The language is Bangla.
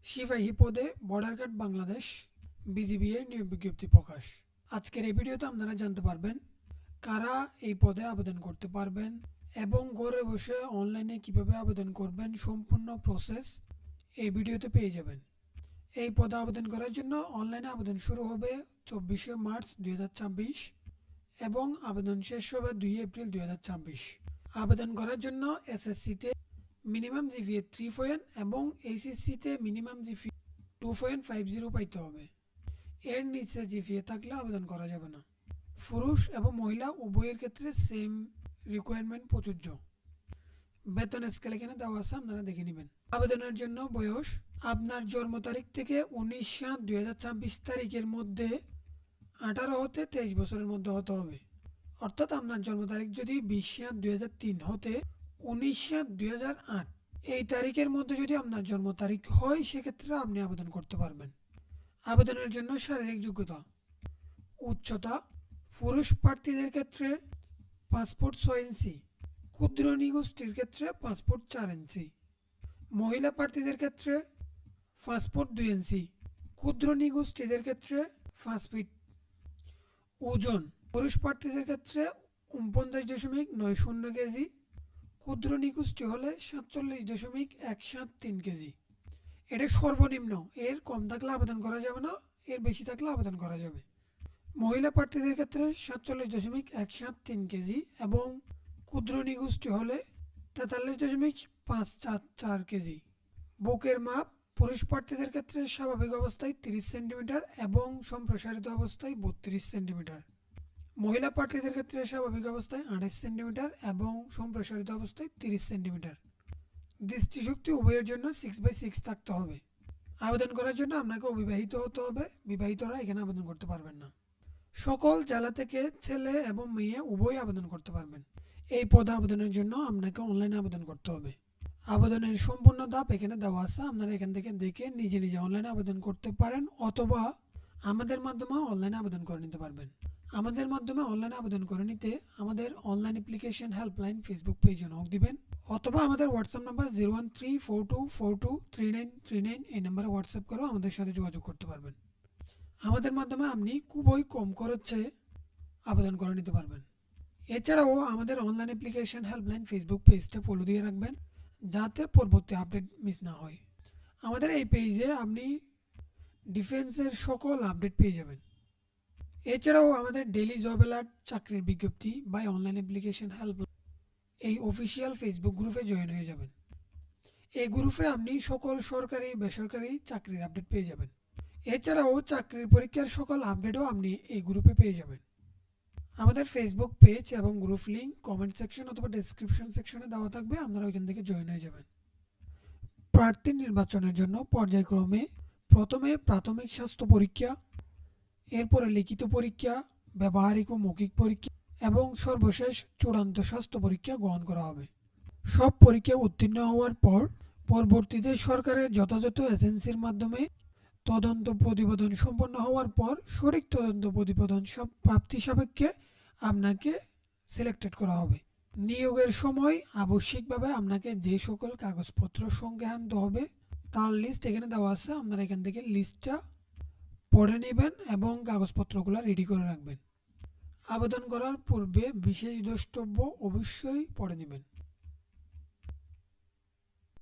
সিপাহী পদে বর্ডার গার্ড বাংলাদেশ বিজিবি এর নিয়োগ বিজ্ঞপ্তি প্রকাশ। আজকের এই ভিডিওতে আপনারা জানতে পারবেন কারা এই পদে আবেদন করতে পারবেন এবং ঘরে বসে অনলাইনে কিভাবে আবেদন করবেন, সম্পূর্ণ প্রসেস এই ভিডিওতে পেয়ে যাবেন। এই পদে আবেদন করার জন্য অনলাইনে আবেদন শুরু হবে 24শে মার্চ 2026 এবং আবেদন শেষ হবে 2 এপ্রিল 2026। আবেদন করার জন্য এসএসসিতে মিনিমাম জিপিএ 3 এবং এইচএসসিতে মিনিমাম জিপিএ 2.50 পাইতে হবে। এর নিচে জিপিএ থাকলে আবেদন করা যাবে না। পুরুষ এবং মহিলা উভয়ের ক্ষেত্রে সেম রিকোয়ারমেন্ট প্রযোজ্য। বেতন স্কেল এখানে দেওয়া আছে, আপনারা দেখে নেবেন। আবেদনের জন্য বয়স আপনার জন্ম তারিখ থেকে 19/7/2026 তারিখের মধ্যে 18 হতে 23 বছরের মধ্যে হতে হবে। অর্থাৎ আপনার জন্ম তারিখ যদি 20/7/2003 হতে 19/7/2008 এই তারিখের মধ্যে যদি আপনার জন্ম তারিখ হয়, সেক্ষেত্রে আপনি আবেদন করতে পারবেন। আবেদনের জন্য শারীরিক যোগ্যতা: উচ্চতা পুরুষ প্রার্থীদের ক্ষেত্রে পাসপোর্ট 6 ইঞ্চি, ক্ষুদ্র নিগোষ্ঠীর ক্ষেত্রে পাসপোর্ট 4 ইঞ্চি, মহিলা প্রার্থীদের ক্ষেত্রে পাসপোর্ট 2 ইঞ্চি, ক্ষুদ্র নিগোষ্ঠীদের ক্ষেত্রে 5 ফিট। ওজন পুরুষ প্রার্থীদের ক্ষেত্রে 49.90 কেজি, ক্ষুদ্র নিগোষ্ঠী হলে 47.173 কেজি। এটা সর্বনিম্ন, এর কম থাকলে আবেদন করা যাবে না, এর বেশি থাকলে আবেদন করা যাবে। মহিলা প্রার্থীদের ক্ষেত্রে 47.173 কেজি এবং ক্ষুদ্র নিগোষ্ঠী হলে 43.544 কেজি। বুকের মাপ পুরুষ প্রার্থীদের ক্ষেত্রে স্বাভাবিক অবস্থায় 30 সেন্টিমিটার এবং সম্প্রসারিত অবস্থায় 32 সেন্টিমিটার। মহিলা প্রার্থীদের ক্ষেত্রে স্বাভাবিক অবস্থায় 28 সেন্টিমিটার এবং সম্প্রসারিত অবস্থায় 30 সেন্টিমিটার। দৃষ্টিশক্তি উভয়ের জন্য 6/6 থাকতে হবে। আবেদন করার জন্য আপনাকে অবিবাহিত হতে হবে, বিবাহিতরা এখানে আবেদন করতে পারবেন না। সকল জেলা থেকে ছেলে এবং মেয়ে উভয় আবেদন করতে পারবেন। এই পদে আবেদনের জন্য আপনাকে অনলাইনে আবেদন করতে হবে। আবেদনের সম্পূর্ণ ধাপ এখানে দেওয়া আছে, আপনারা এখান থেকে দেখে নিজে নিজে অনলাইনে আবেদন করতে পারেন অথবা আমাদের মাধ্যমে অনলাইনে আবেদন করে নিতে পারবেন। আমাদের মাধ্যমে অনলাইনে আবেদন করে নিতে আমাদের অনলাইন অ্যাপ্লিকেশন হেল্পলাইন ফেসবুক পেজে নক দিবেন অথবা আমাদের হোয়াটসঅ্যাপ নাম্বার 01342423939 এই নাম্বারে হোয়াটসঅ্যাপ করেও আমাদের সাথে যোগাযোগ করতে পারবেন। আমাদের মাধ্যমে আপনি খুবই কম খরচে আবেদন করে নিতে পারবেন। এছাড়াও আমাদের অনলাইন অ্যাপ্লিকেশন হেল্পলাইন ফেসবুক পেজটা ফলো দিয়ে রাখবেন যাতে পরবর্তী আপডেট মিস না হয়। আমাদের এই পেজে আপনি ডিফেন্সের সকল আপডেট পেয়ে যাবেন। এছাড়াও আমাদের ডেইলি জব অ্যালার্ট, চাকরির বিজ্ঞপ্তি বা অনলাইন অ্যাপ্লিকেশন হেল্পলাইন এই অফিসিয়াল ফেসবুক গ্রুপে জয়েন হয়ে যাবেন। এই গ্রুপে আপনি সকল সরকারি বেসরকারি চাকরির আপডেট পেয়ে যাবেন। এছাড়াও চাকরির পরীক্ষার সকল আপডেটও আপনি এই গ্রুপে পেয়ে যাবেন। আমাদের ফেসবুক পেজ এবং গ্রুপ লিঙ্ক কমেন্ট সেকশন অথবা ডেসক্রিপশন সেকশনে দেওয়া থাকবে, আপনারা ওইখান থেকে জয়েন হয়ে যাবেন। প্রার্থী নির্বাচনের জন্য পর্যায়ক্রমে প্রথমে প্রাথমিক স্বাস্থ্য পরীক্ষা, এরপরে লিখিত পরীক্ষা, ব্যবহারিক ও মৌখিক পরীক্ষা এবং সর্বশেষ চূড়ান্ত স্বাস্থ্য পরীক্ষা গ্রহণ করা হবে। সব পরীক্ষা উত্তীর্ণ হওয়ার পর পরবর্তীতে সরকারের যথাযথ এজেন্সির মাধ্যমে তদন্ত প্রতিবেদন সম্পন্ন হওয়ার পর সঠিক তদন্ত প্রতিবেদন সব প্রাপ্তি সাপেক্ষে আপনাকে সিলেক্টেড করা হবে। নিয়োগের সময় আবশ্যিকভাবে আপনাকে যে সকল কাগজপত্র সঙ্গে আনতে হবে তার লিস্ট এখানে দেওয়া আছে, আপনারা এখান থেকে লিস্টটা পড়ে নেবেন এবং কাগজপত্রগুলো রেডি করে রাখবেন। আবেদন করার পূর্বে বিশেষ দ্রষ্টব্য অবশ্যই পড়ে নেবেন।